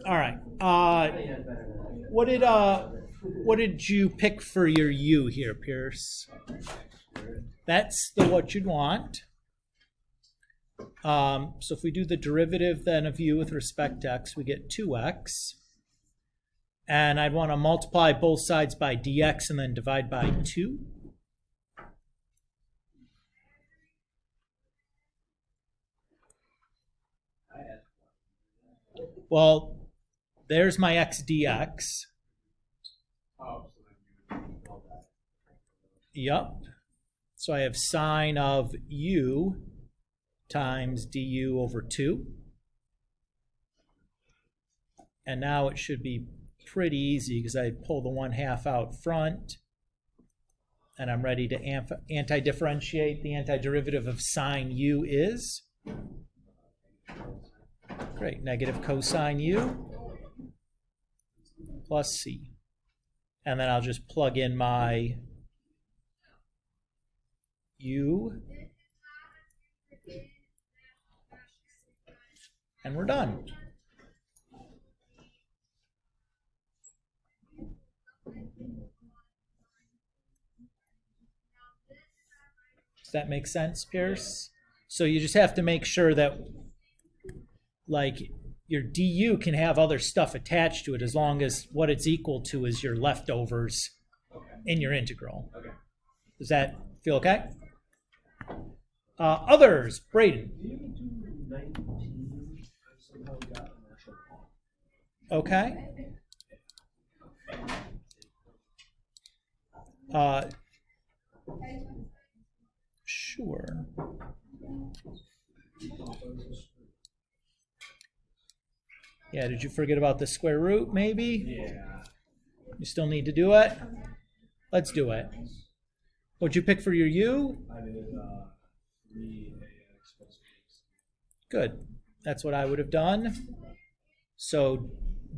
All right. What did you pick for your u here, Pierce? That's what you'd want. So if we do the derivative then of u with respect to x, we get 2x. And I'd want to multiply both sides by dx and then divide by 2. Well, there's my x dx. Yep. So I have sine of u times du over 2. And now it should be pretty easy because I pull the 1/2 out front. And I'm ready to anti-differentiate. The antiderivative of sine u is? Great, negative cosine u plus c. And then I'll just plug in my u. And we're done. Does that make sense, Pierce? So you just have to make sure that like your du can have other stuff attached to it as long as what it's equal to is your leftovers in your integral. Okay. Does that feel okay? Others, Braden. Okay. Sure. Yeah, did you forget about the square root, maybe? Yeah. You still need to do it? Let's do it. What'd you pick for your u? I did 3ax plus bx. Good. That's what I would have done. So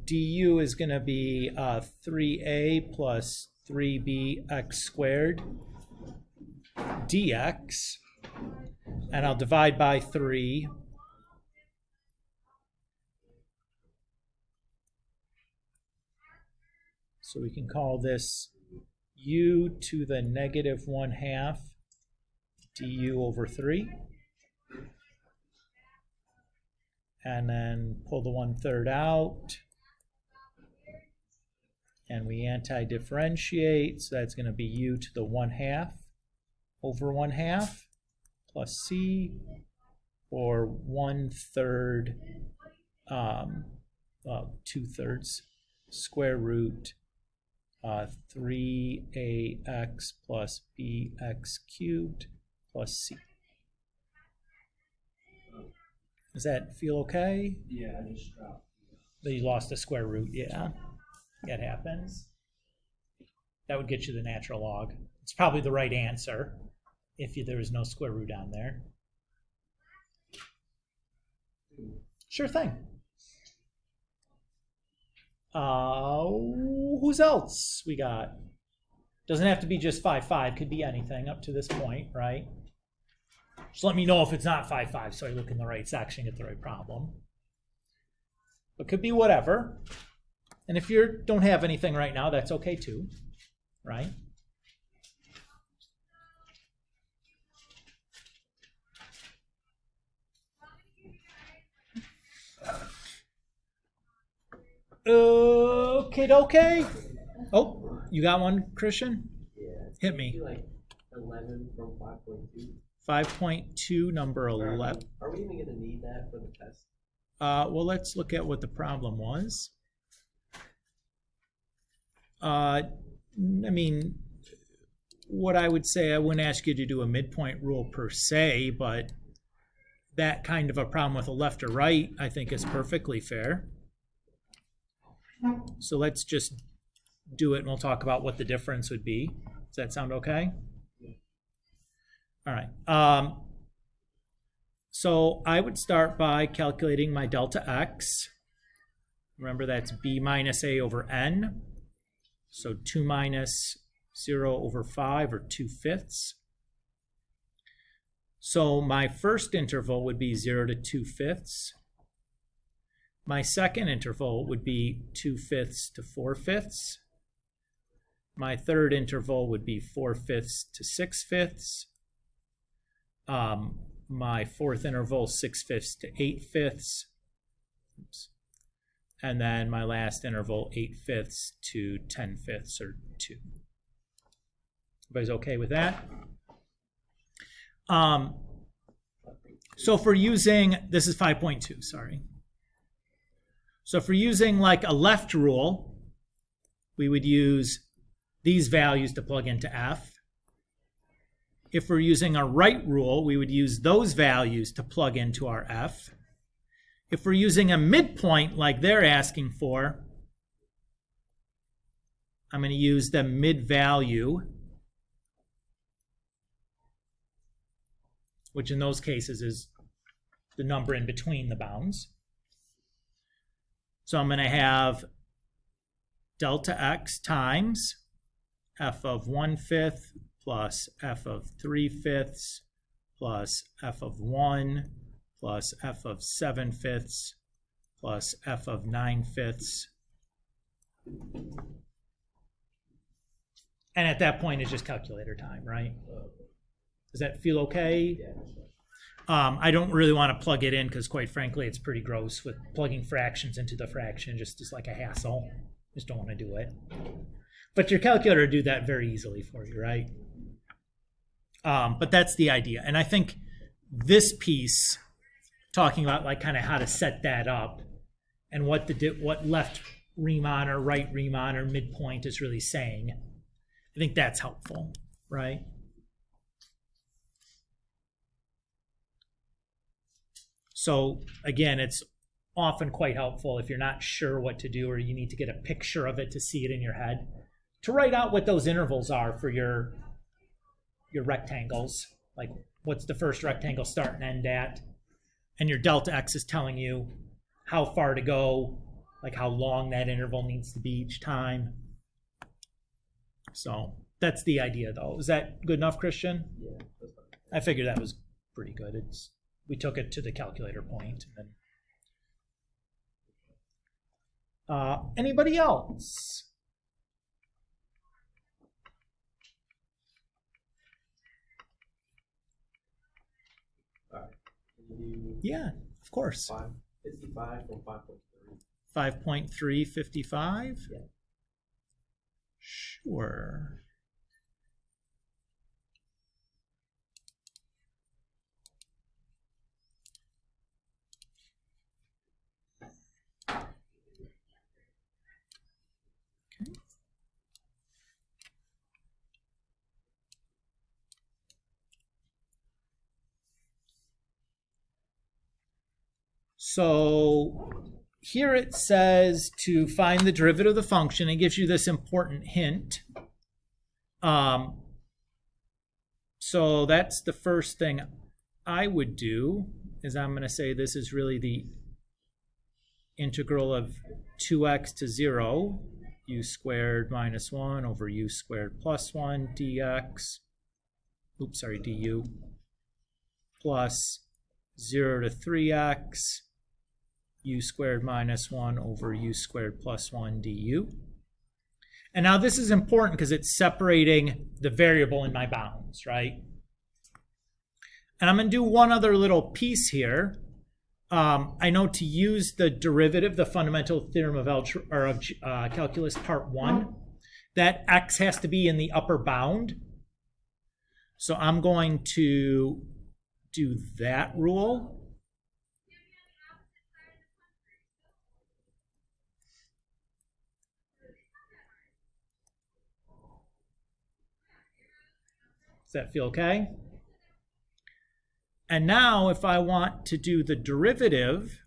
du is going to be 3a plus 3bx squared dx. And I'll divide by 3. So we can call this u to the negative 1/2 du over 3. And then pull the 1/3 out. And we anti-differentiate. So that's going to be u to the 1/2 over 1/2 plus c, or 1/3, 2/3 square root 3ax plus bx cubed plus c. Does that feel okay? Yeah, I just dropped. You lost the square root, yeah. That happens. That would get you the natural log. It's probably the right answer if there was no square root on there. Sure thing. Who's else we got? Doesn't have to be just 5-5. Could be anything up to this point, right? Just let me know if it's not 5-5 so I look in the right section and get the right problem. It could be whatever. And if you don't have anything right now, that's okay too, right? Okay. Oh, you got one, Christian? Yeah. Hit me. Like 11 from 5.2. 5.2, number 11. Are we even going to need that for the test? Well, let's look at what the problem was. I mean, what I would say, I wouldn't ask you to do a midpoint rule per se, but that kind of a problem with a left or right, I think, is perfectly fair. So let's just do it and we'll talk about what the difference would be. Does that sound okay? All right. So I would start by calculating my delta x. Remember, that's b minus a over n. So 2 minus 0 over 5, or 2/5. So my first interval would be 0 to 2/5. My second interval would be 2/5 to 4/5. My third interval would be 4/5 to 6/5. My fourth interval, 6/5 to 8/5. Oops. And then my last interval, 8/5 to 10/5, or 2. Everybody's okay with that? So if we're using, this is 5.2, sorry. So if we're using like a left rule, we would use these values to plug into F. If we're using a right rule, we would use those values to plug into our F. If we're using a midpoint like they're asking for, I'm going to use the mid value, which in those cases is the number in between the bounds. So I'm going to have delta x times f of 1/5 plus f of 3/5 plus f of 1 plus f of 7/5 plus f of 9/5. And at that point, it's just calculator time, right? Does that feel okay? Yeah. I don't really want to plug it in because, quite frankly, it's pretty gross with plugging fractions into the fraction. Just like a hassle. Just don't want to do it. But your calculator will do that very easily for you, right? But that's the idea. And I think this piece, talking about like kind of how to set that up and what left Riemann or right Riemann or midpoint is really saying, I think that's helpful, right? So again, it's often quite helpful if you're not sure what to do or you need to get a picture of it to see it in your head, to write out what those intervals are for your rectangles. Like what's the first rectangle start and end at? And your delta x is telling you how far to go, like how long that interval needs to be each time. So that's the idea though. Is that good enough, Christian? Yeah, that's fine. I figured that was pretty good. We took it to the calculator point. And then, anybody else? All right. Can you do Yeah, of course. 555 from 5.3? 5.355? Yeah. Sure. So here it says to find the derivative of the function. It gives you this important hint. So that's the first thing I would do, is I'm going to say this is really the integral of 2x to 0, u squared minus 1 over u squared plus 1 dx, du, plus 0 to 3x, u squared minus 1 over u squared plus 1 du. And now this is important because it's separating the variable in my bounds, right? And I'm going to do one other little piece here. I know to use the derivative, the fundamental theorem of calculus part 1, that x has to be in the upper bound. So I'm going to do that rule. Does that feel okay? And now if I want to do the derivative,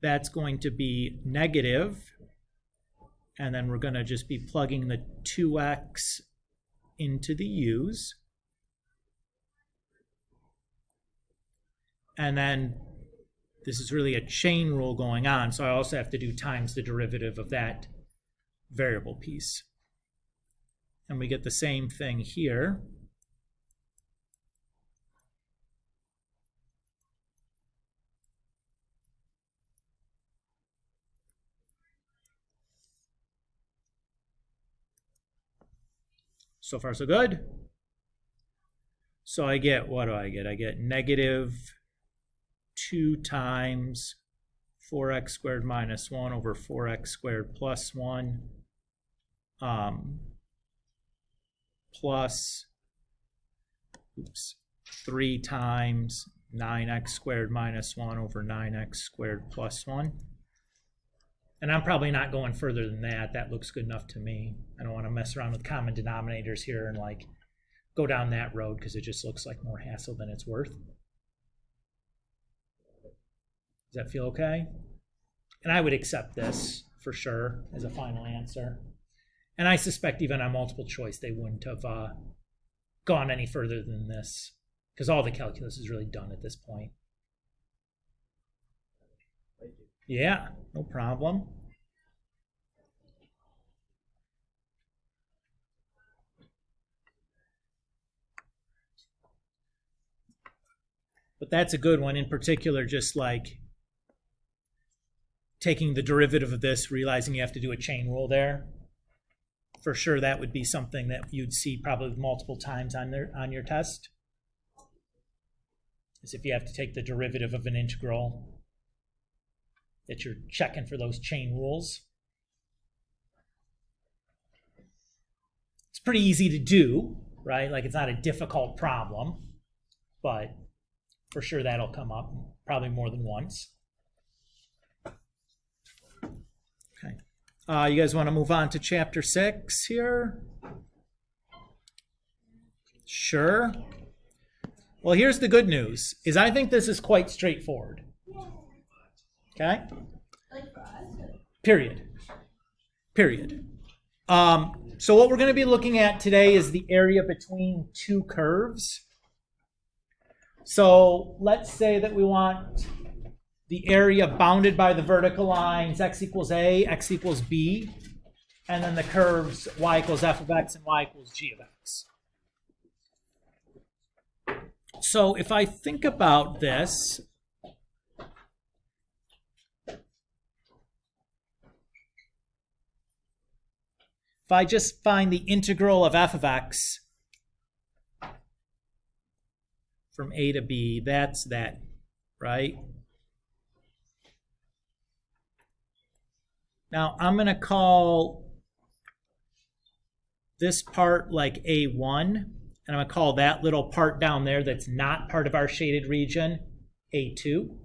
that's going to be negative. And then we're going to just be plugging the 2x into the u's. And then this is really a chain rule going on. So I also have to do times the derivative of that variable piece. And we get the same thing here. So far, so good. So I get, what do I get? I get negative 2 times 4x squared minus 1 over 4x squared plus 1 plus 3 times 9x squared minus 1 over 9x squared plus 1. And I'm probably not going further than that. That looks good enough to me. I don't want to mess around with common denominators here and like go down that road because it just looks like more hassle than it's worth. Does that feel okay? And I would accept this for sure as a final answer. And I suspect even on multiple choice they wouldn't have gone any further than this because all the calculus is really done at this point. Thank you. Yeah, no problem. But that's a good one, in particular, just like taking the derivative of this, realizing you have to do a chain rule there. For sure, that would be something that you'd see probably multiple times on your test. Is if you have to take the derivative of an integral, that you're checking for those chain rules. It's pretty easy to do, right? Like it's not a difficult problem, but for sure that'll come up probably more than once. Okay. You guys want to move on to chapter 6 here? Sure. Well, here's the good news, is I think this is quite straightforward. Okay? Period. So what we're going to be looking at today is the area between two curves. So let's say that we want the area bounded by the vertical lines x equals a, x equals b, and then the curves y equals f of x and y equals g of x. So if I think about this, if I just find the integral of f of x from a to b, that's that, right? Now I'm going to call this part like A1, and I'm going to call that little part down there that's not part of our shaded region A2.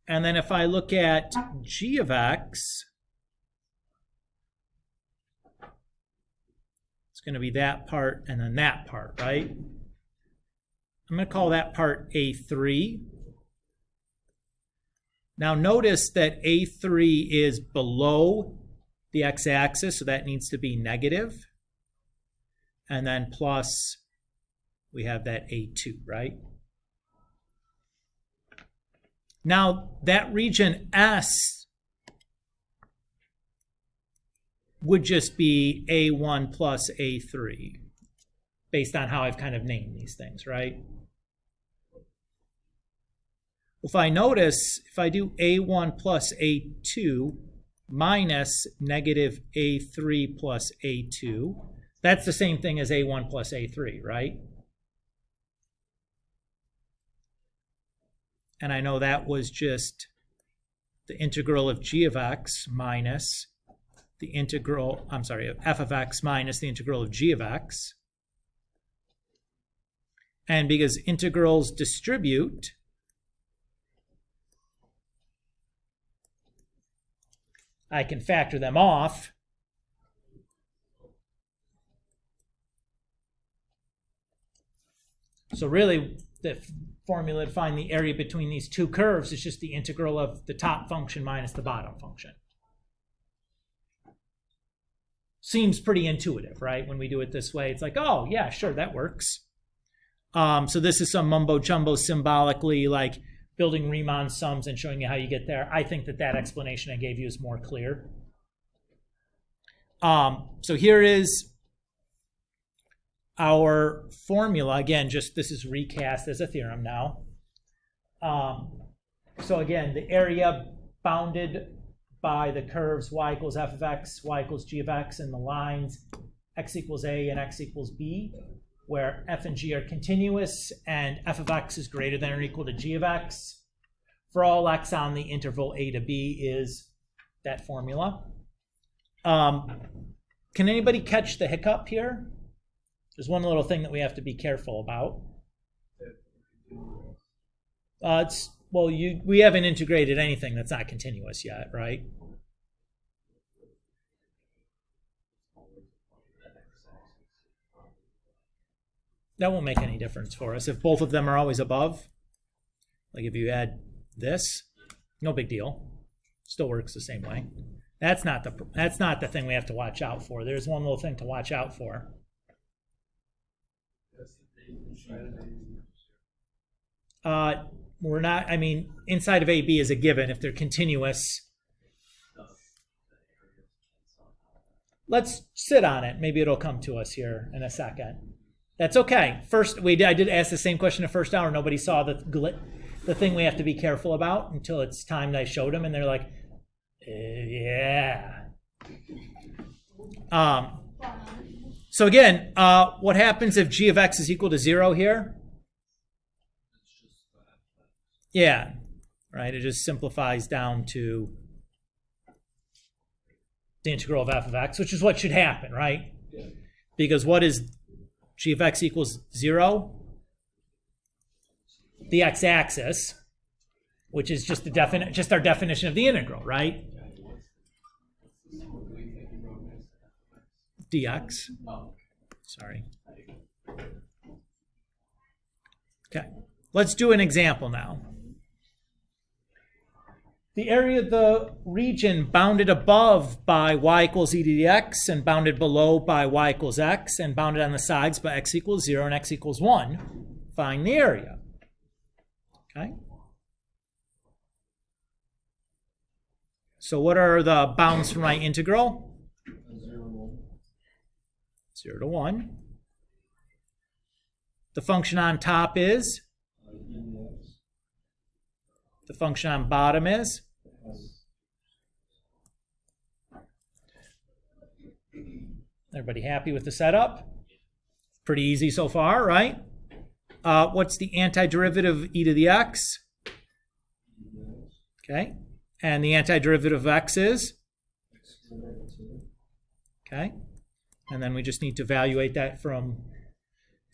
And then if I look at g of x, it's going to be that part and then that part, right? I'm going to call that part A3. Now notice that A3 is below the x-axis, so that needs to be negative. And then plus, we have that A2, right? Now, that region S would just be A1 plus A3, based on how I've kind of named these things, right? If I notice, if I do A1 plus A2 minus negative A3 plus A2, that's the same thing as A1 plus A3, right? And I know that was just the integral of g of x minus the integral, I'm sorry, of f of x minus the integral of g of x. And because integrals distribute, I can factor them off. So really, the formula to find the area between these two curves is just the integral of the top function minus the bottom function. Seems pretty intuitive, right? When we do it this way, it's like, oh, yeah, sure, that works. So this is some mumbo-jumbo symbolically, like building Riemann sums and showing you how you get there. I think that that explanation I gave you is more clear. So here is our formula. Again, just this is recast as a theorem now. So again, the area bounded by the curves y equals f of x, y equals g of x, and the lines x equals a and x equals b, where f and g are continuous and f of x is greater than or equal to g of x. For all x on the interval a to b is that formula. Can anybody catch the hiccup here? There's one little thing that we have to be careful about. We haven't integrated anything that's not continuous yet, right? That won't make any difference for us. If both of them are always above, like if you add this, no big deal. Still works the same way. That's not the thing we have to watch out for. There's one little thing to watch out for. We're not, I mean, inside of AB is a given if they're continuous. Let's sit on it. Maybe it'll come to us here in a second. That's okay. First, I did ask the same question the first hour. Nobody saw the thing we have to be careful about until it's time that I showed them, and they're like, yeah. So again, what happens if g of x is equal to 0 here? Yeah, right. It just simplifies down to the integral of f of x, which is what should happen, right? Yeah. Because what is g of x equals 0? The x-axis, which is just our definition of the integral, right? Dx. Sorry. Okay. Let's do an example now. The area of the region bounded above by y equals e to the x and bounded below by y equals x and bounded on the sides by x equals 0 and x equals 1. Find the area. Okay. So what are the bounds for my integral? 0 to 1. The function on top is? The function on bottom is? Everybody happy with the setup? Pretty easy so far, right? What's the antiderivative of e to the x? Okay. And the antiderivative of x is? Okay. And then we just need to evaluate that from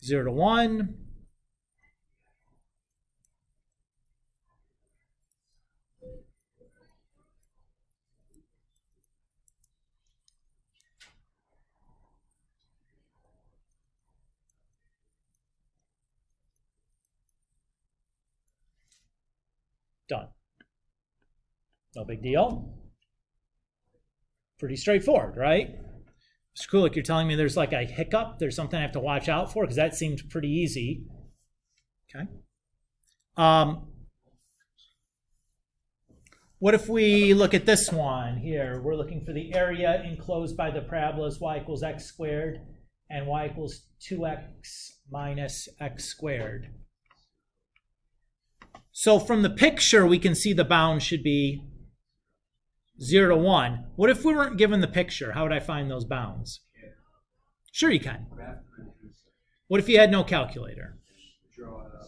0 to 1. Done. No big deal. Pretty straightforward, right? It's cool. Like you're telling me there's like a hiccup. There's something I have to watch out for because that seemed pretty easy. Okay. What if we look at this one here? We're looking for the area enclosed by the parabolas y equals x squared and y equals 2x minus x squared. So from the picture, we can see the bound should be 0 to 1. What if we weren't given the picture? How would I find those bounds? Sure you can. What if you had no calculator? Draw it up.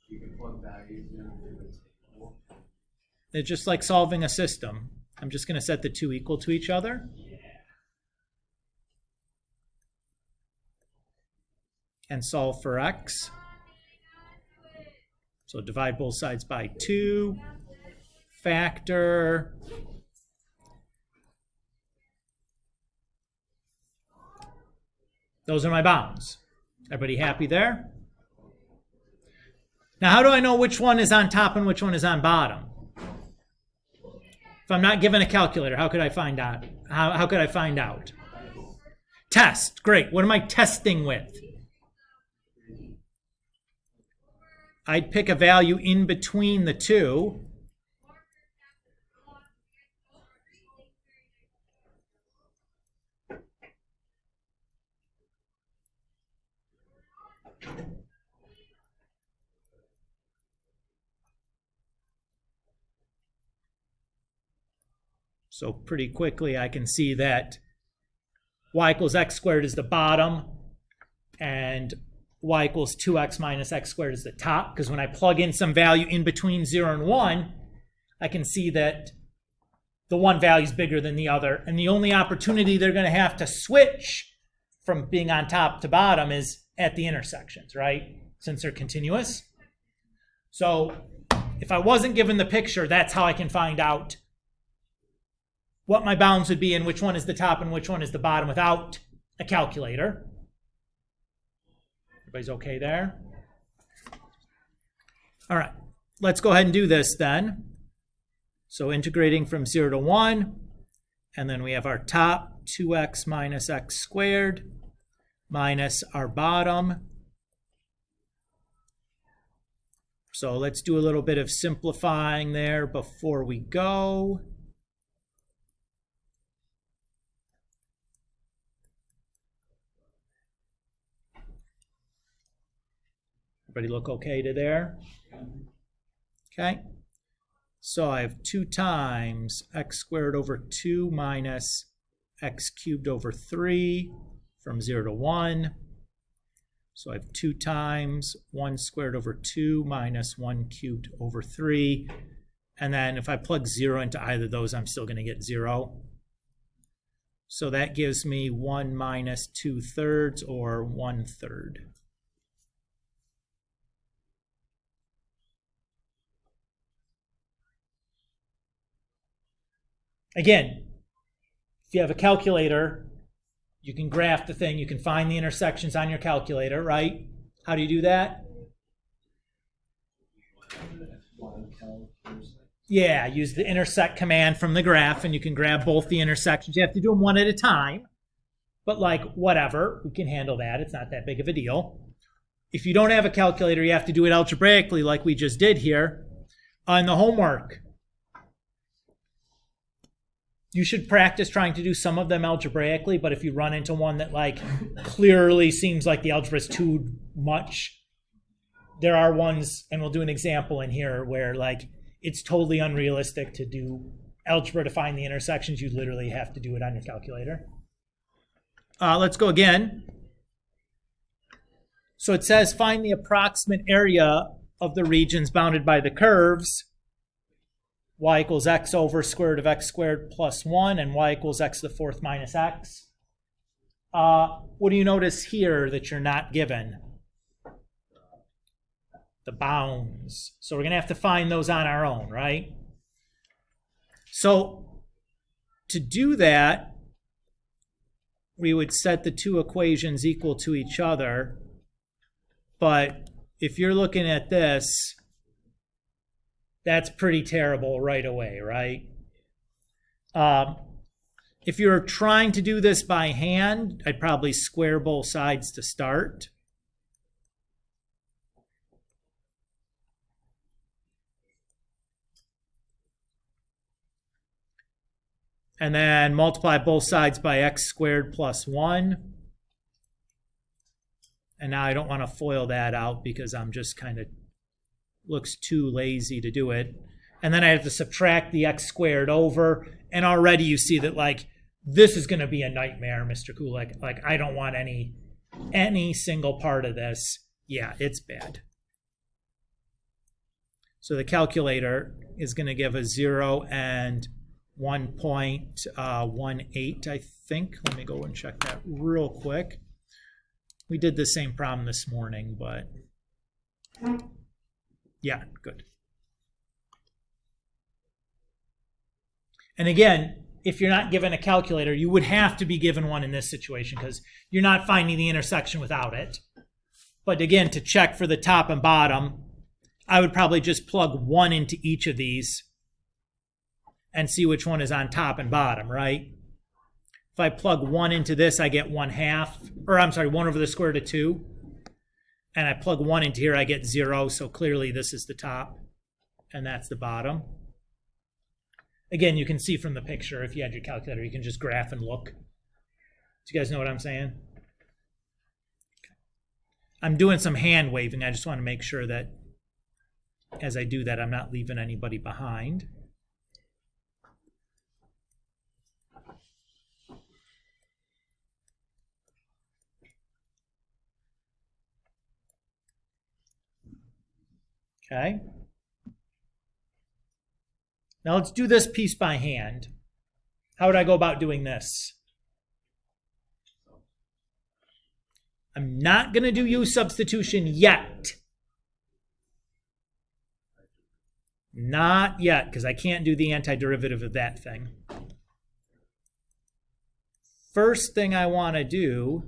You can plug values in. It's just like solving a system. I'm just going to set the two equal to each other. And solve for x. So divide both sides by 2. Factor. Those are my bounds. Everybody happy there? Now, how do I know which one is on top and which one is on bottom? If I'm not given a calculator, how could I find out? How could I find out? Test. Great. What am I testing with? I'd pick a value in between the two. So pretty quickly I can see that y equals x squared is the bottom and y equals 2x minus x squared is the top, because when I plug in some value in between 0 and 1, I can see that the one value is bigger than the other, and the only opportunity they're going to have to switch from being on top to bottom is at the intersections, right? Since they're continuous. So if I wasn't given the picture, that's how I can find out what my bounds would be and which one is the top and which one is the bottom without a calculator. Everybody's okay there? All right, let's go ahead and do this then. So integrating from 0 to 1, and then we have our top, 2x minus x squared, minus our bottom. So let's do a little bit of simplifying there before we go. Everybody look okay to there? Okay. So I have 2 times x squared over 2 minus x cubed over 3 from 0 to 1. So I have 2 times 1 squared over 2 minus 1 cubed over 3. And then if I plug 0 into either of those, I'm still going to get 0. So that gives me 1 minus 2/3 or 1/3. Again, if you have a calculator, you can graph the thing. You can find the intersections on your calculator, right? How do you do that? Yeah, use the intersect command from the graph, and you can grab both the intersections. You have to do them one at a time, but like whatever, we can handle that. It's not that big of a deal. If you don't have a calculator, you have to do it algebraically like we just did here on the homework. You should practice trying to do some of them algebraically, but if you run into one that like clearly seems like the algebra is too much, there are ones, and we'll do an example in here, where like it's totally unrealistic to do algebra to find the intersections. You literally have to do it on your calculator. Let's go again. So it says find the approximate area of the regions bounded by the curves. Y equals x over square root of x squared plus 1, and y equals x to the 4th minus x. What do you notice here that you're not given? The bounds. So we're going to have to find those on our own, right? So to do that, we would set the two equations equal to each other. But if you're looking at this, that's pretty terrible right away, right? If you're trying to do this by hand, I'd probably square both sides to start. And then multiply both sides by x squared plus 1. And now I don't want to FOIL that out because I'm just kind of looks too lazy to do it. And then I have to subtract the x squared over, and already you see that like this is going to be a nightmare, Mr. Kulik. Like I don't want any single part of this. Yeah, it's bad. So the calculator is going to give a 0 and 1.18, I think. Let me go and check that real quick. We did the same problem this morning, but yeah, good. And again, if you're not given a calculator, you would have to be given one in this situation because you're not finding the intersection without it. But again, to check for the top and bottom, I would probably just plug 1 into each of these and see which one is on top and bottom, right? If I plug 1 into this, I get 1/2, or I'm sorry, 1 over the square root of 2. And I plug 1 into here, I get 0. So clearly this is the top and that's the bottom. Again, you can see from the picture, if you had your calculator, you can just graph and look. Do you guys know what I'm saying? Okay. I'm doing some hand waving. I just want to make sure that as I do that, I'm not leaving anybody behind. Okay. Now let's do this piece by hand. How would I go about doing this? I'm not going to do u substitution yet. Not yet, because I can't do the antiderivative of that thing. First thing I want to do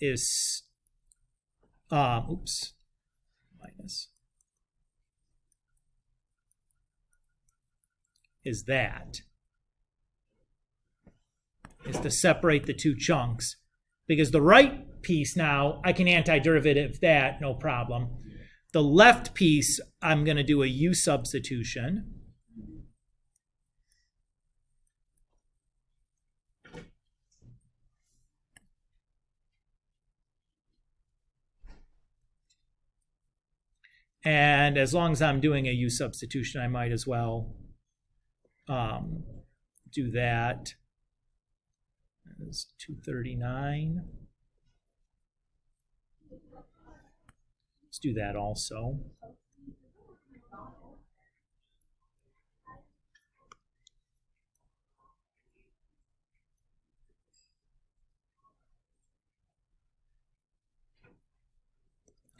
is, minus. Is to separate the two chunks. Because the right piece now, I can antiderivative that, no problem. The left piece, I'm going to do a u substitution. And as long as I'm doing a u substitution, I might as well do that. That's 239. Let's do that also.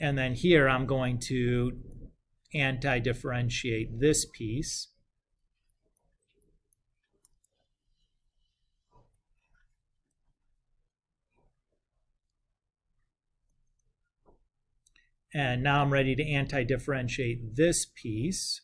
And then here I'm going to anti-differentiate this piece. And now I'm ready to anti-differentiate this piece.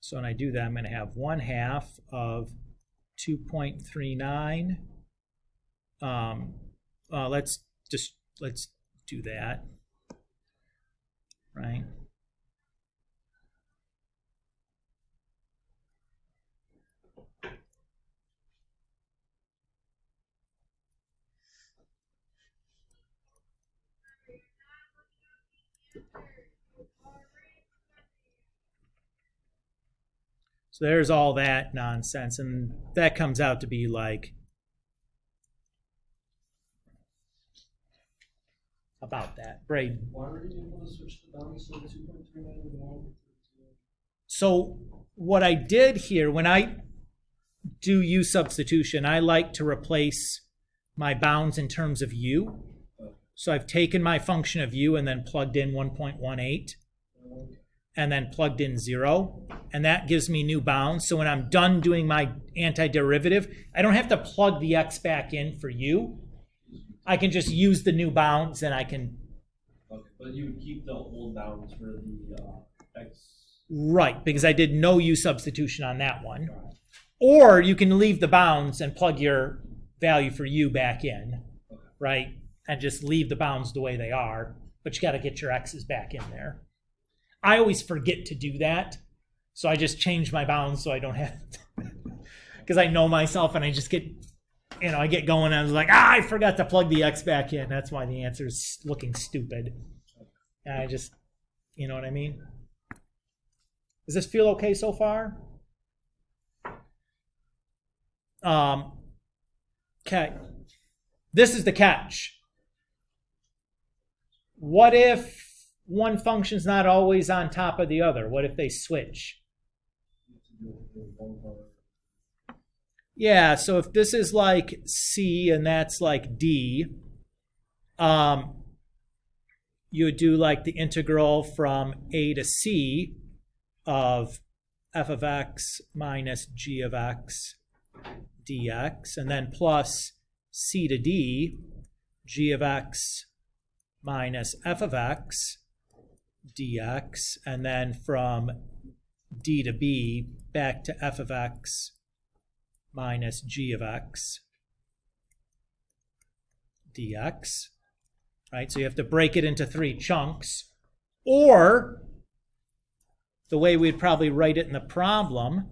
So when I do that, I'm going to have 1/2 of 2.39. Let's do that, right? So there's all that nonsense, and that comes out to be like about that. Braden. Why were you able to switch the bounds to 2.39 with all? So what I did here, when I do u substitution, I like to replace my bounds in terms of u. So I've taken my function of u and then plugged in 1.18 and then plugged in 0. And that gives me new bounds. So when I'm done doing my antiderivative, I don't have to plug the x back in for u. I can just use the new bounds and I can... Okay, but you would keep the old bounds for the x... Right, because I did no u substitution on that one. Or you can leave the bounds and plug your value for u back in, right? And just leave the bounds the way they are, but you got to get your x's back in there. I always forget to do that, so I just change my bounds so I don't have to, because I know myself and I just get, I get going and I was like, I forgot to plug the x back in. That's why the answer is looking stupid. And I just, you know what I mean? Does this feel okay so far? Okay. This is the catch. What if one function's not always on top of the other? What if they switch? Yeah, so if this is like C and that's like D, you would do like the integral from A to C of f of x minus g of x dx, and then plus C to D, g of x minus f of x dx, and then from D to B back to f of x minus g of x dx, right? So you have to break it into 3 chunks, or the way we'd probably write it in the problem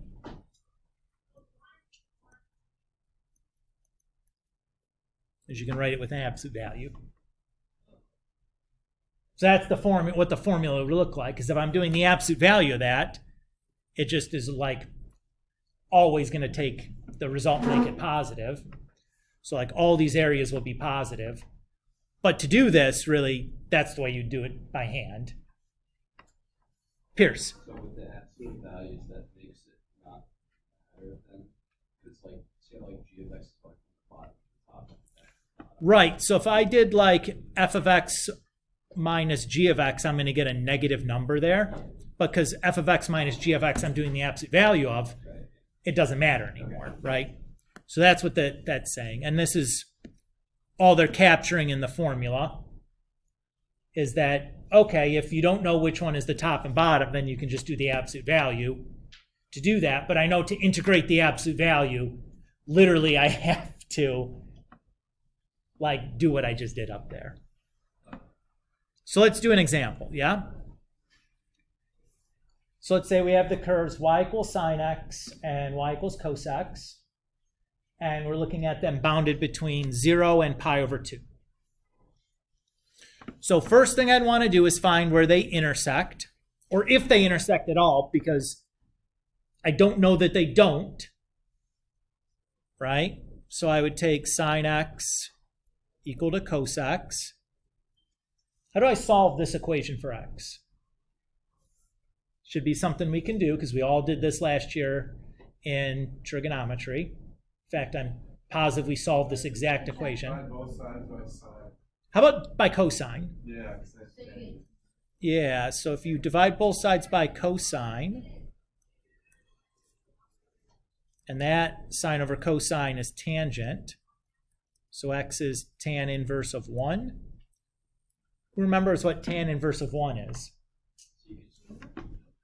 is you can write it with an absolute value. So that's the formula, what the formula would look like. Because if I'm doing the absolute value of that, it just is like always going to take the result and make it positive. So like all these areas will be positive. But to do this, really, that's the way you do it by hand. Pierce. So with the absolute values, that makes it not better than, it's like, say like g of x is like bottom to top of that. Right. So if I did like f of x minus g of x, I'm going to get a negative number there. Because f of x minus g of x, I'm doing the absolute value of, it doesn't matter anymore, right? So that's what that's saying. And this is all they're capturing in the formula is that, okay, if you don't know which one is the top and bottom, then you can just do the absolute value to do that. But I know to integrate the absolute value, literally I have to like do what I just did up there. So let's do an example, yeah? So let's say we have the curves y equals sine x and y equals cos x. And we're looking at them bounded between 0 and pi over 2. So first thing I'd want to do is find where they intersect, or if they intersect at all, because I don't know that they don't, right? So I would take sine x equal to cos x. How do I solve this equation for x? Should be something we can do, because we all did this last year in trigonometry. In fact, I'm positive we solved this exact equation. Divide both sides by sine. How about by cosine? Yeah, 'cause that's tangent. Yeah, so if you divide both sides by cosine, and that sine over cosine is tangent, so x is tan inverse of 1. Who remembers what tan inverse of 1 is?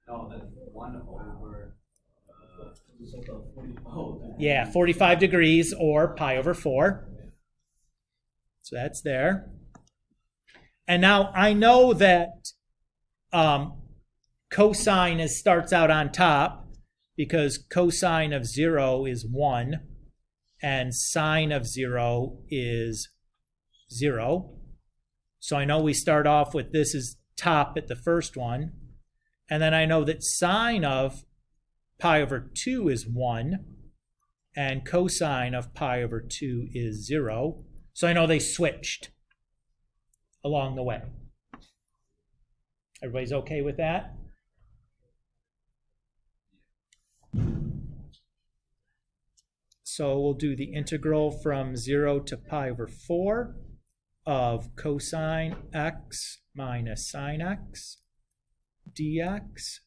No, that's 1 over, Yeah, 45 degrees or pi over 4. So that's there. And now I know that cosine starts out on top because cosine of 0 is 1 and sine of 0 is 0. So I know we start off with this is top at the first one. And then I know that sine of pi over 2 is 1 and cosine of pi over 2 is 0. So I know they switched along the way. Everybody's okay with that? So we'll do the integral from 0 to pi over 4 of cosine x minus sine x dx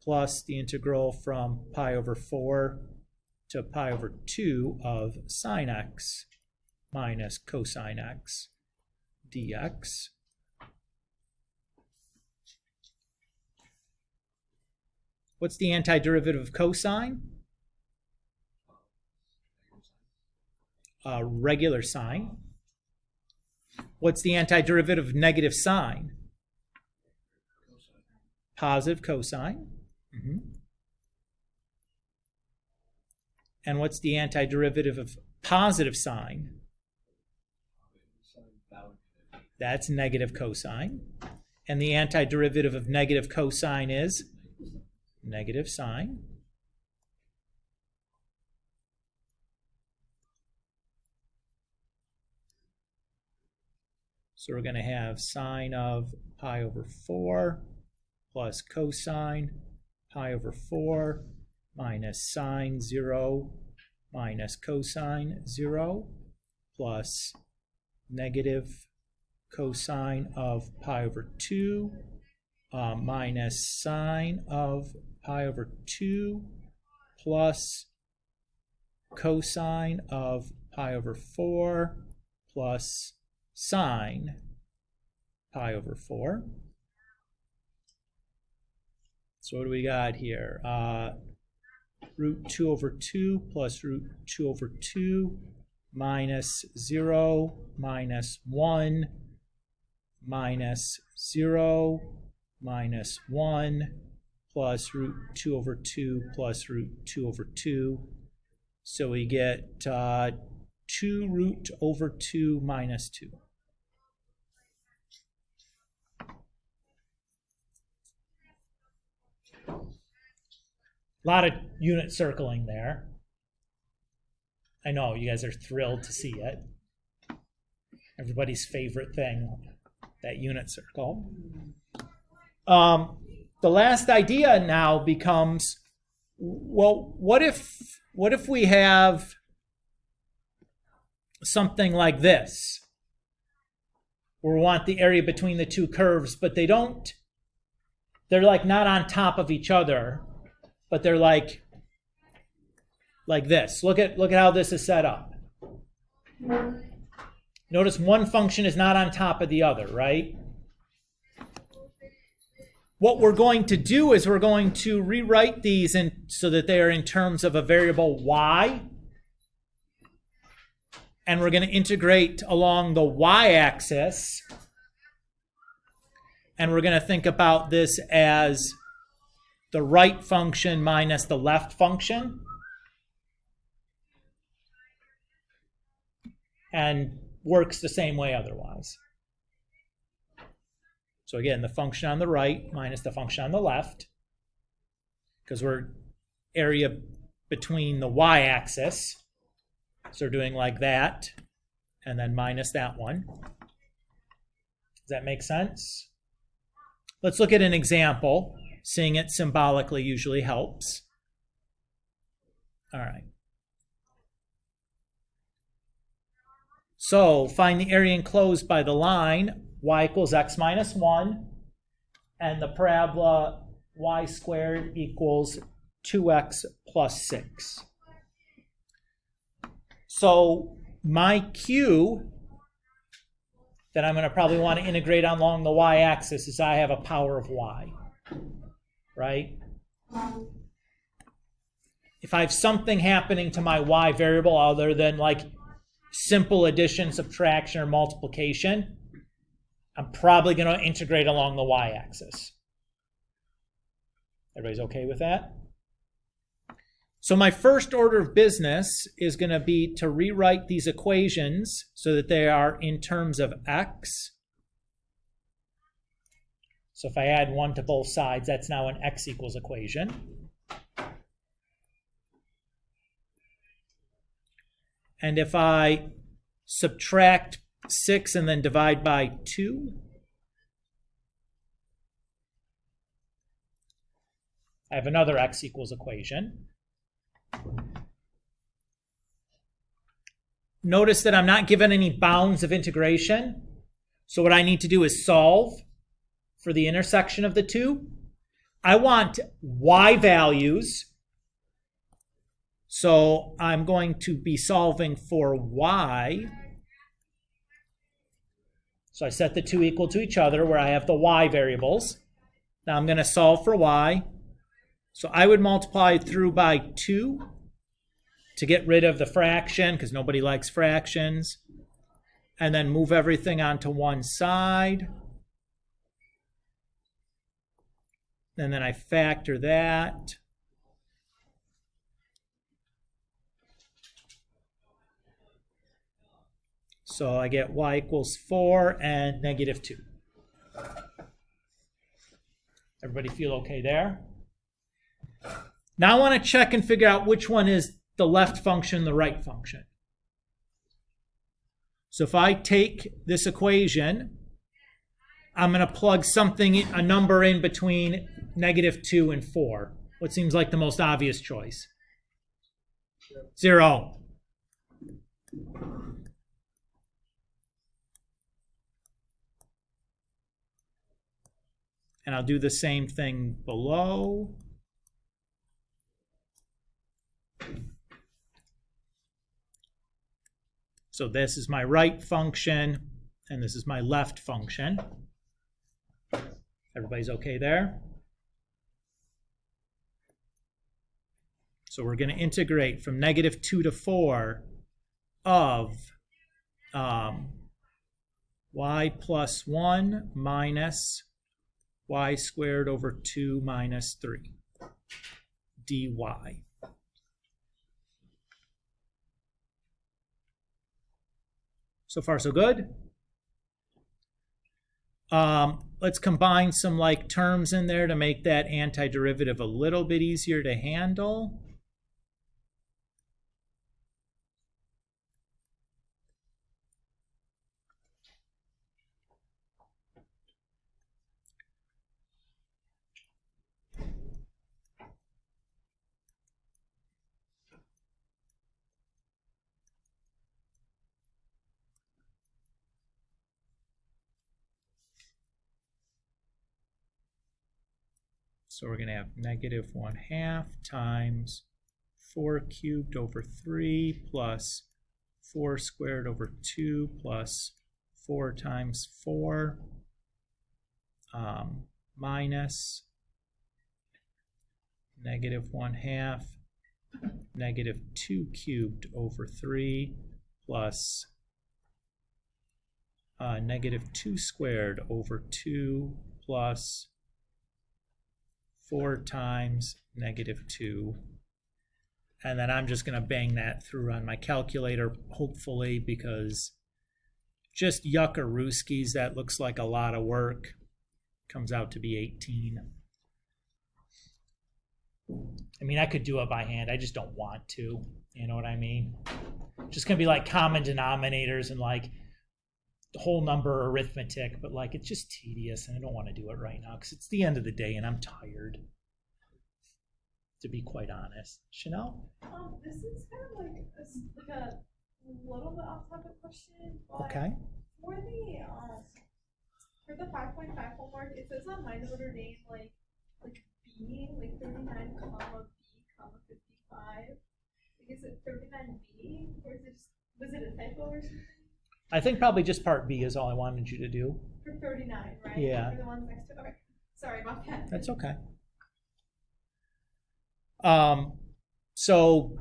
plus the integral from pi over 4 to pi over 2 of sine x minus cosine x dx. What's the antiderivative of cosine? Regular sine. What's the antiderivative of negative sine? Positive cosine. And what's the antiderivative of positive sine? That's negative cosine. And the antiderivative of negative cosine is negative sine. So we're going to have sine of pi over 4 plus cosine pi over 4 minus sine 0 minus cosine 0 plus negative cosine of pi over 2 minus sine of pi over 2 plus cosine of pi over 4 plus sine pi over 4. So what do we got here? Root 2 over 2 plus root 2 over 2 minus 0 minus 1 minus 0 minus 1 plus root 2 over 2 plus root 2 over 2. So we get 2 root over 2 minus 2. A lot of unit circling there. I know you guys are thrilled to see it. Everybody's favorite thing, that unit circle. The last idea now becomes, well, what if we have something like this, where we want the area between the two curves, but they're like not on top of each other, but they're like this. Look at how this is set up. Notice one function is not on top of the other, right? What we're going to do is we're going to rewrite these so that they are in terms of a variable y. And we're going to integrate along the y-axis. And we're going to think about this as the right function minus the left function. And works the same way otherwise. So again, the function on the right minus the function on the left, because we're area between the y-axis. So we're doing like that, and then minus that one. Does that make sense? Let's look at an example. Seeing it symbolically usually helps. All right. So find the area enclosed by the line y equals x minus 1, and the parabola y squared equals 2x plus 6. So my q that I'm going to probably want to integrate along the y-axis is I have a power of y, right? If I have something happening to my y variable other than like simple addition, subtraction, or multiplication, I'm probably going to integrate along the y-axis. Everybody's okay with that? So my first order of business is going to be to rewrite these equations so that they are in terms of x. So if I add 1 to both sides, that's now an x equals equation. And if I subtract 6 and then divide by 2, I have another x equals equation. Notice that I'm not given any bounds of integration. So what I need to do is solve for the intersection of the two. I want y values. So I'm going to be solving for y. So I set the two equal to each other where I have the y variables. Now I'm going to solve for y. So I would multiply through by 2 to get rid of the fraction, because nobody likes fractions. And then move everything onto one side. And then I factor that. So I get y equals 4 and negative 2. Everybody feel okay there? Now I want to check and figure out which one is the left function, the right function. So if I take this equation, I'm going to plug a number in between negative 2 and 4. What seems like the most obvious choice? 0. And I'll do the same thing below. So this is my right function, and this is my left function. Everybody's okay there? So we're going to integrate from negative 2 to 4 of y plus 1 minus y squared over 2 minus 3 dy. So far, so good. Let's combine some like terms in there to make that antiderivative a little bit easier to handle. So we're going to have negative 1/2 times 4 cubed over 3 plus 4 squared over 2 plus 4 times 4 minus negative 1/2 negative 2 cubed over 3 plus negative 2 squared over 2 plus 4 times negative 2. And then I'm just going to bang that through on my calculator, hopefully, because just yuckarooskies, that looks like a lot of work. Comes out to be 18. I mean, I could do it by hand. I just don't want to. You know what I mean? Just going to be like common denominators and like whole number arithmetic, but like it's just tedious and I don't want to do it right now because it's the end of the day and I'm tired, to be quite honest. Chanel? This is kind of like a little bit off topic question, but Okay. for the 5.5 homework, it says on my Notre Dame like B, like 39 comma B comma 55. Like, is it 39B or was it a typo or something? I think probably just part B is all I wanted you to do. For 39, right? Yeah. For the ones next to. Okay. Sorry about that. That's okay. So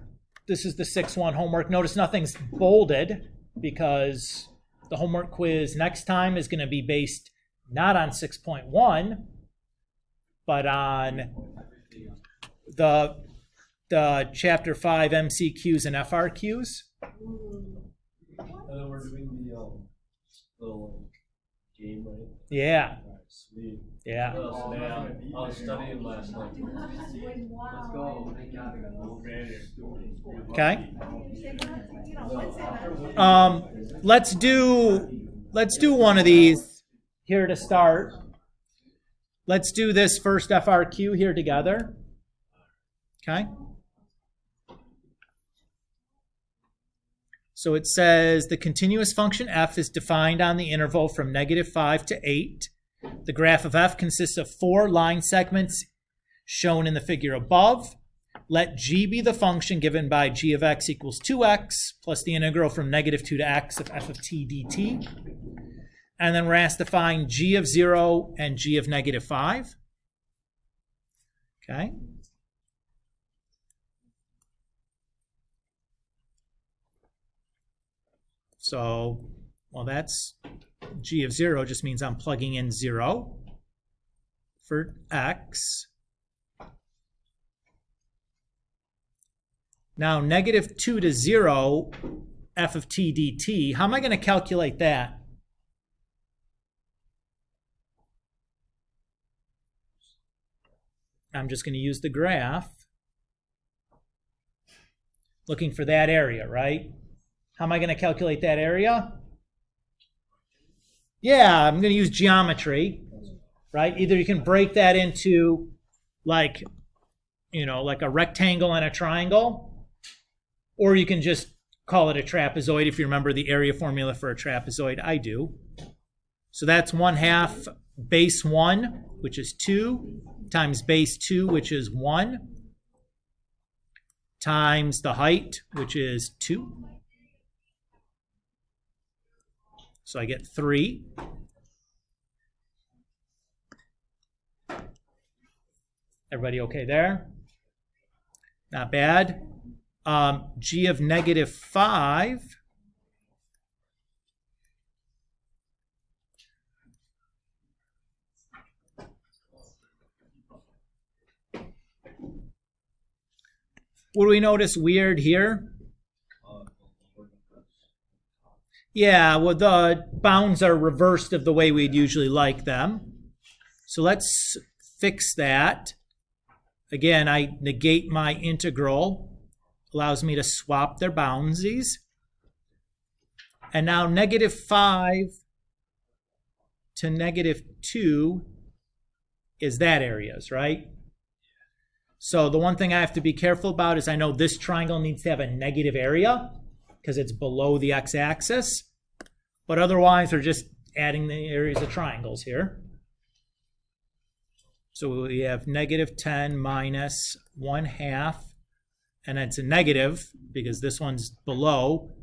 this is the 6-1 homework. Notice nothing's bolded because the homework quiz next time is going to be based not on 6.1, but on the chapter 5 MCQs and FRQs. And then we're doing the little game, right? Yeah. Alright, sweet. Yeah. Oh man, I was studying last night. Let's go. Okay. Let's do one of these here to start. Let's do this first FRQ here together. Okay. So it says the continuous function f is defined on the interval from -5 to 8. The graph of f consists of 4 line segments shown in the figure above. Let g be the function given by g of x equals 2x plus the integral from -2 to x of f of t dt. And then we're asked to find g of 0 and g of -5. Okay. So, well, that's g of 0 just means I'm plugging in 0 for x. Now, -2 to 0, f of t dt. How am I going to calculate that? I'm just going to use the graph. Looking for that area, right? How am I going to calculate that area? Yeah, I'm going to use geometry, right? Either you can break that into like, like a rectangle and a triangle, or you can just call it a trapezoid if you remember the area formula for a trapezoid. I do. So that's 1/2 base 1, which is 2, times base 2, which is 1, times the height, which is 2. So I get 3. Everybody okay there? Not bad. G of -5. What do we notice weird here? Yeah, well, the bounds are reversed of the way we'd usually like them. So let's fix that. Again, I negate my integral. Allows me to swap their boundsies. And now -5 to -2 is that areas, right? So the one thing I have to be careful about is I know this triangle needs to have a negative area because it's below the x-axis. But otherwise, we're just adding the areas of triangles here. So we have -10 minus 1/2, and it's a negative because this one's below.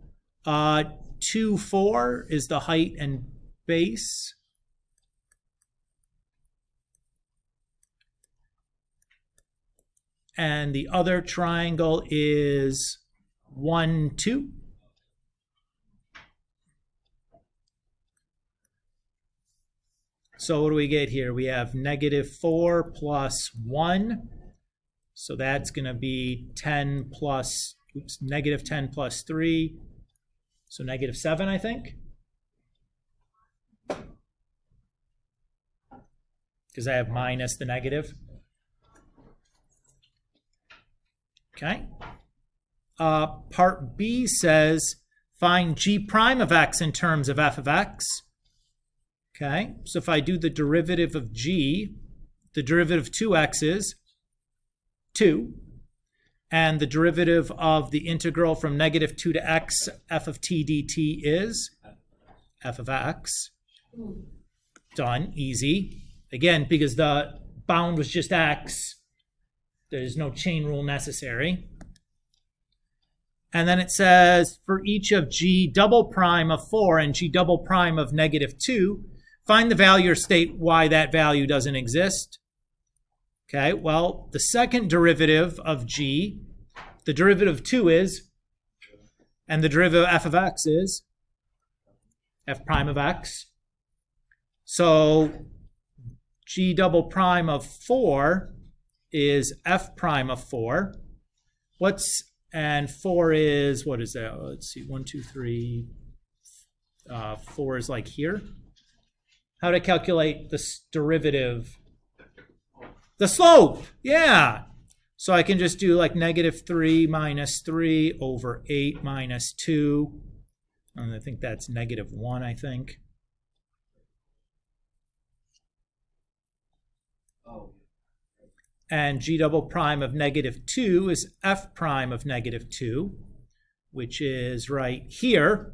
2, 4 is the height and base. And the other triangle is 1, 2. So what do we get here? We have -4 plus 1. So that's going to be 10 plus, -10 plus 3. So -7, I think. Because I have minus the negative. Okay. Part B says, find g prime of x in terms of f of x. Okay, so if I do the derivative of g, the derivative of 2x is 2. And the derivative of the integral from -2 to x, f of t dt is f of x. Done, easy. Again, because the bound was just x, there's no chain rule necessary. And then it says, for each of g double prime of 4 and g double prime of -2, find the value or state why that value doesn't exist. Okay, well, the second derivative of g, the derivative of 2 is, and the derivative of f of x is f prime of x. So g double prime of 4 is f prime of 4. And 4 is, what is that? Let's see, 1, 2, 3. 4 is like here. How to calculate this derivative? The slope, yeah. So I can just do like -3 minus 3 over 8 minus 2. And I think that's -1, I think. Oh, And g double prime of -2 is f prime of -2, which is right here.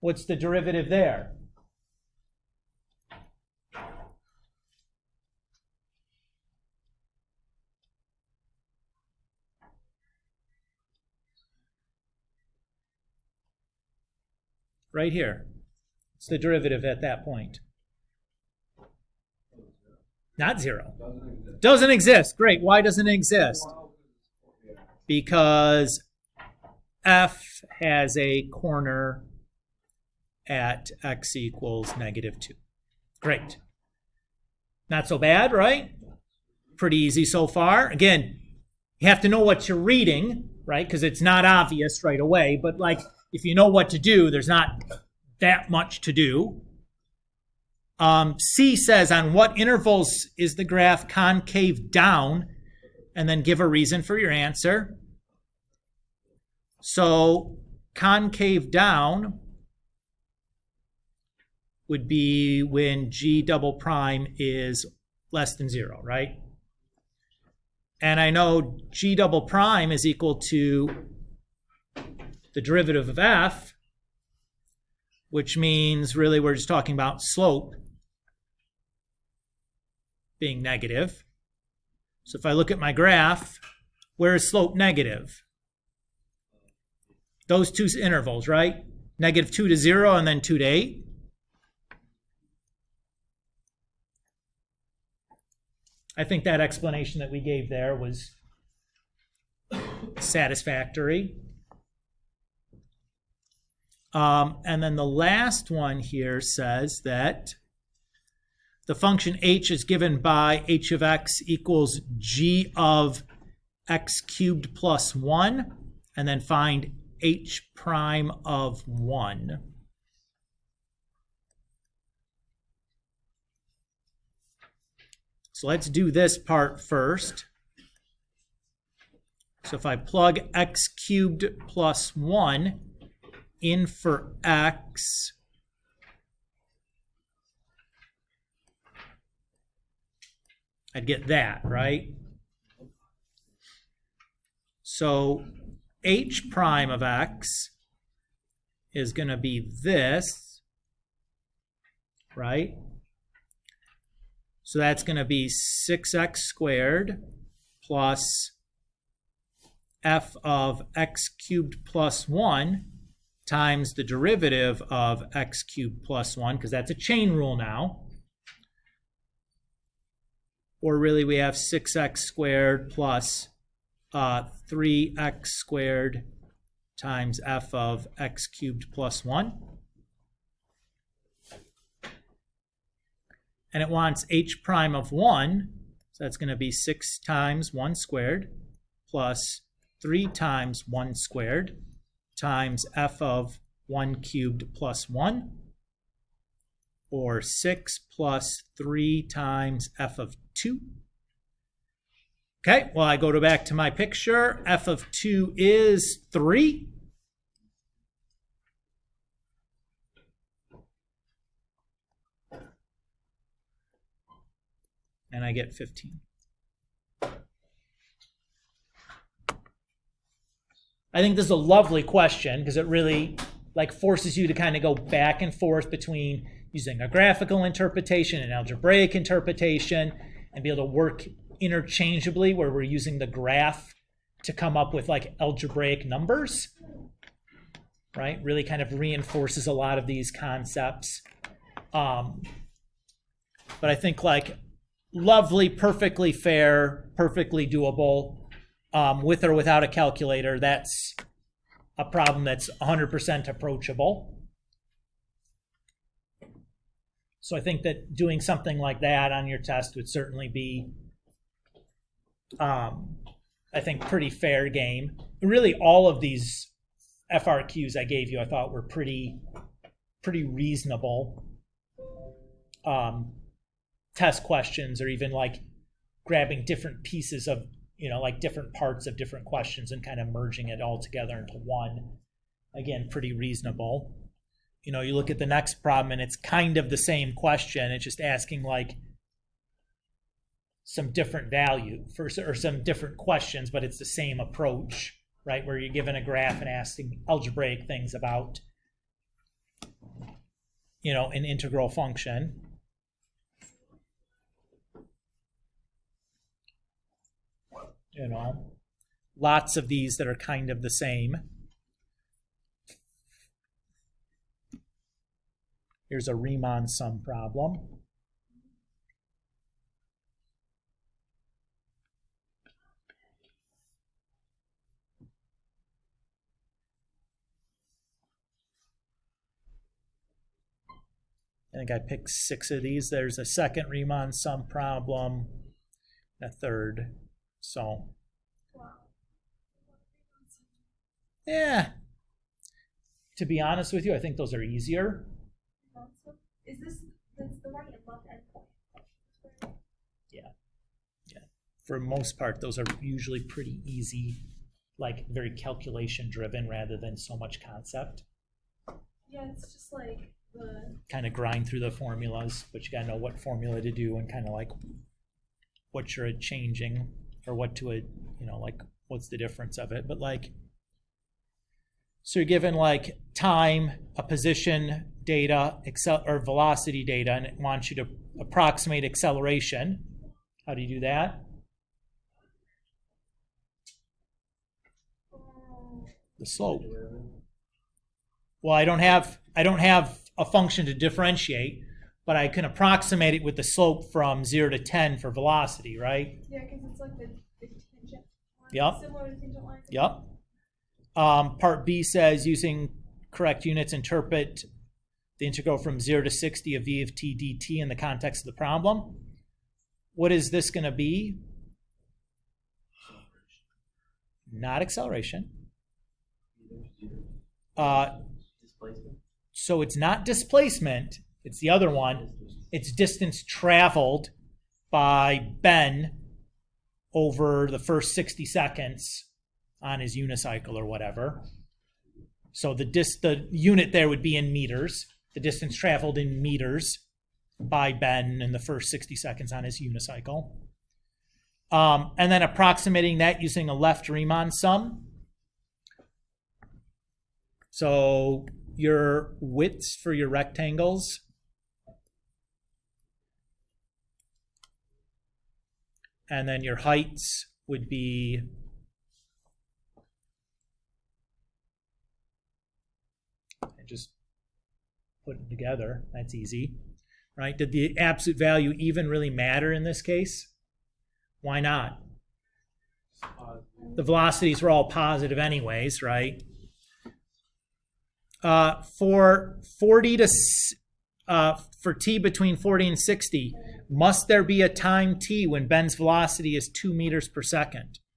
What's the derivative there? Right here. It's the derivative at that point. Not 0. Doesn't exist. Great. Why doesn't it exist? Because f has a corner at x equals -2. Great. Not so bad, right? Pretty easy so far. Again, you have to know what you're reading, right? Because it's not obvious right away. But like, if you know what to do, there's not that much to do. C says, on what intervals is the graph concave down? And then give a reason for your answer. So concave down would be when g double prime is less than 0, right? And I know g double prime is equal to the derivative of f, which means really we're just talking about slope being negative. So if I look at my graph, where is slope negative? Those two intervals, right? -2 to 0 and then 2 to 8. I think that explanation that we gave there was satisfactory. And then the last one here says that the function h is given by h of x equals g of x cubed plus 1, and then find h prime of 1. So let's do this part first. So if I plug x cubed plus 1 in for x, I'd get that, right? So h prime of x is going to be this, right? So that's going to be 6x squared plus f of x cubed plus 1 times the derivative of x cubed plus 1, because that's a chain rule now. Or really we have 6x squared plus 3x squared times f of x cubed plus 1. And it wants h prime of 1, so that's going to be 6 times 1 squared plus 3 times 1 squared times f of 1 cubed plus 1, or 6 plus 3 times f of 2. Okay, well, I go back to my picture. F of 2 is 3. And I get 15. I think this is a lovely question because it really forces you to kind of go back and forth between using a graphical interpretation and algebraic interpretation and be able to work interchangeably where we're using the graph to come up with algebraic numbers, right? Really kind of reinforces a lot of these concepts. But I think lovely, perfectly fair, perfectly doable, with or without a calculator. That's a problem that's 100% approachable. So I think that doing something like that on your test would certainly be, I think, pretty fair game. Really, all of these FRQs I gave you, I thought were pretty reasonable test questions, or even grabbing different pieces of, different parts of different questions and kind of merging it all together into one. Again, pretty reasonable. You look at the next problem and it's kind of the same question. It's just asking some different value or some different questions, but it's the same approach, right? Where you're given a graph and asking algebraic things about, an integral function. Lots of these that are kind of the same. Here's a Riemann sum problem. I think I picked 6 of these. There's a second Riemann sum problem, a third. So, yeah. To be honest with you, I think those are easier. Is this the right and left endpoint? Yeah. For the most part, those are usually pretty easy, very calculation driven rather than so much concept. Yeah, it's just the kind of grind through the formulas, but you gotta know what formula to do and kind of what you're changing or what to what's the difference of it. But so you're given time, a position data, or velocity data, and it wants you to approximate acceleration. How do you do that? The slope. Well, I don't have a function to differentiate, but I can approximate it with the slope from 0 to 10 for velocity, right? Yeah, because it's the tangent line. Yep. Similar to tangent line. Yep. Part B says using correct units, interpret the integral from 0 to 60 of v of t dt in the context of the problem. What is this going to be? Not acceleration. Displacement? So it's not displacement, it's the other one. It's distance traveled by Ben over the first 60 seconds on his unicycle or whatever. So the unit there would be in meters, the distance traveled in meters by Ben in the first 60 seconds on his unicycle. And then approximating that using a left Riemann sum. So your widths for your rectangles and then your heights would be just put them together. That's easy, right? Did the absolute value even really matter in this case? Why not? The velocities were all positive anyways, right? For t between 40 and 60, must there be a time t when Ben's velocity is 2 meters per second? –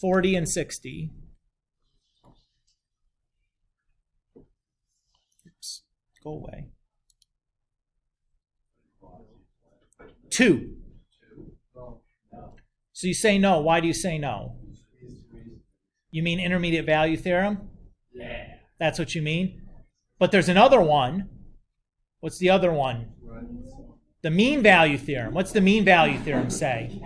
40 and 60. Oops, go away. 2. So you say no. Why do you say no? You mean intermediate value theorem? Yeah. That's what you mean? But there's another one. What's the other one? The mean value theorem. What's the mean value theorem say?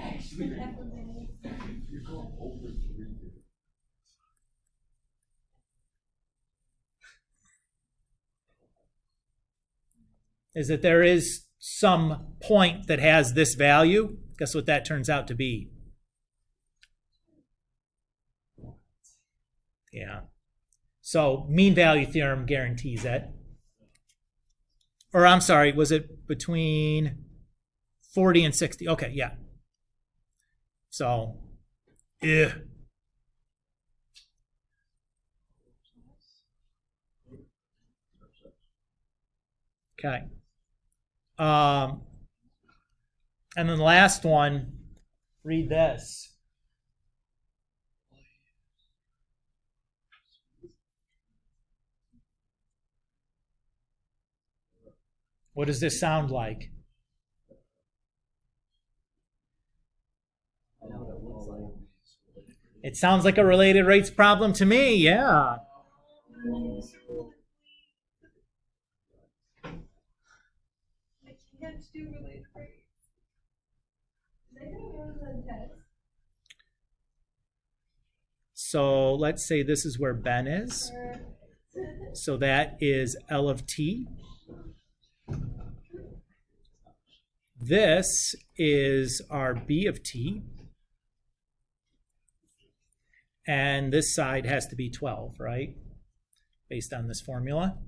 Is that there is some point that has this value. Guess what that turns out to be? Yeah. So mean value theorem guarantees it. Or I'm sorry, was it between 40 and 60? Okay, yeah. So, okay. And then the last one, read this. What does this sound like? It sounds like a related rates problem to me, yeah. I can't do related rates. Is that gonna go to the test? So let's say this is where Ben is. So that is L of t. This is our B of t. And this side has to be 12, right? Based on this formula.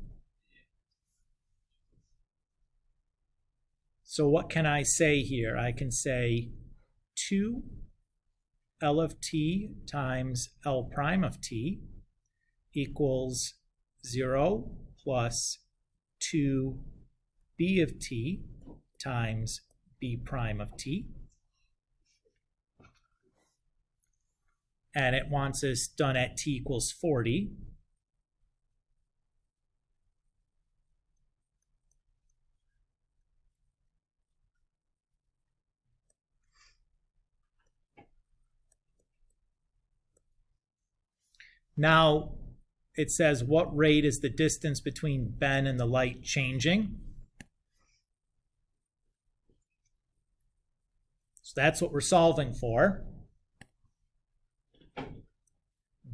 So what can I say here? I can say 2 L of t times L prime of t equals 0 plus 2 B of t times B prime of t. And it wants us done at t equals 40. Now, it says, what rate is the distance between Ben and the light changing? So that's what we're solving for.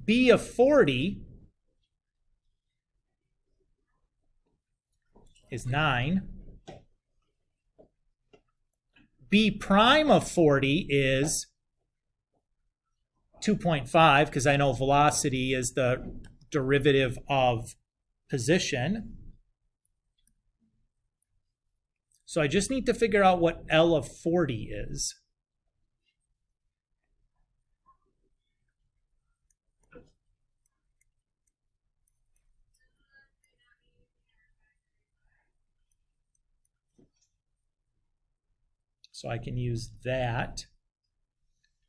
B of 40 is 9. B prime of 40 is 2.5, because I know velocity is the derivative of position. So I just need to figure out what L of 40 is. So I can use that.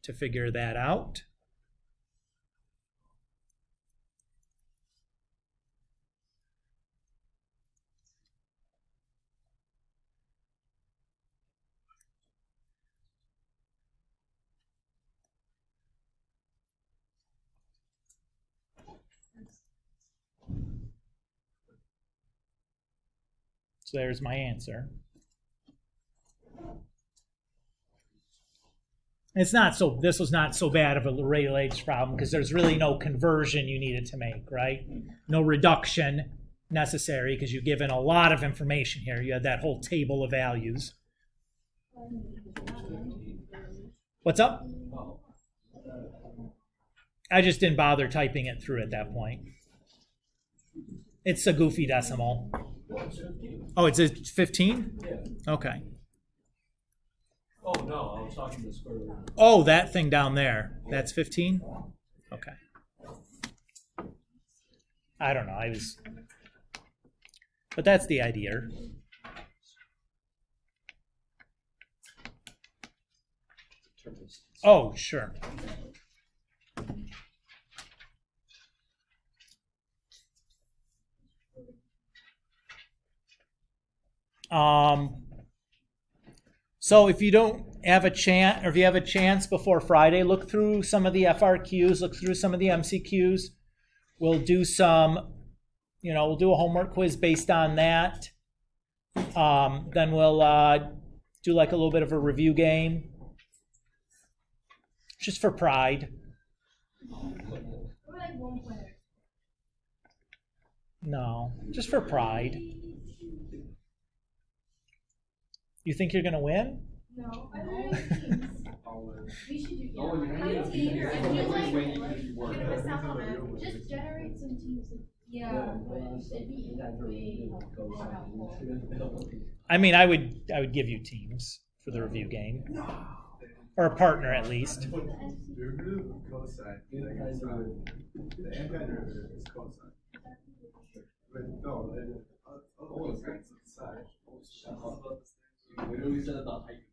to figure that out. So there's my answer. It's not so, this was not so bad of a Rayleigh's problem because there's really no conversion you needed to make, right? No reduction necessary because you've given a lot of information here. You had that whole table of values. What's up? I just didn't bother typing it through at that point. It's a goofy decimal. Oh, it's a 15? Yeah. Okay. Oh, no, I was talking to square root. Oh, that thing down there. That's 15? Okay. I don't know. I was... But that's the idea. Oh, sure. So if you don't have a chance, or if you have a chance before Friday, look through some of the FRQs, look through some of the MCQs. We'll do some, we'll do a homework quiz based on that. Then we'll do like a little bit of a review game, just for pride. No, just for pride. You think you're gonna win? No, I don't know teams. We should do, Oh, you're gonna yeah. need a I team. feel like Wait, you we're gonna miss out on that. Just generate some teams. Yeah, but it'd be way more helpful. I mean, I would give you teams for the review game, or a partner at least. Derivative of cosine. The anti-derivative is cosine. But no, other sides of the side. We literally said about height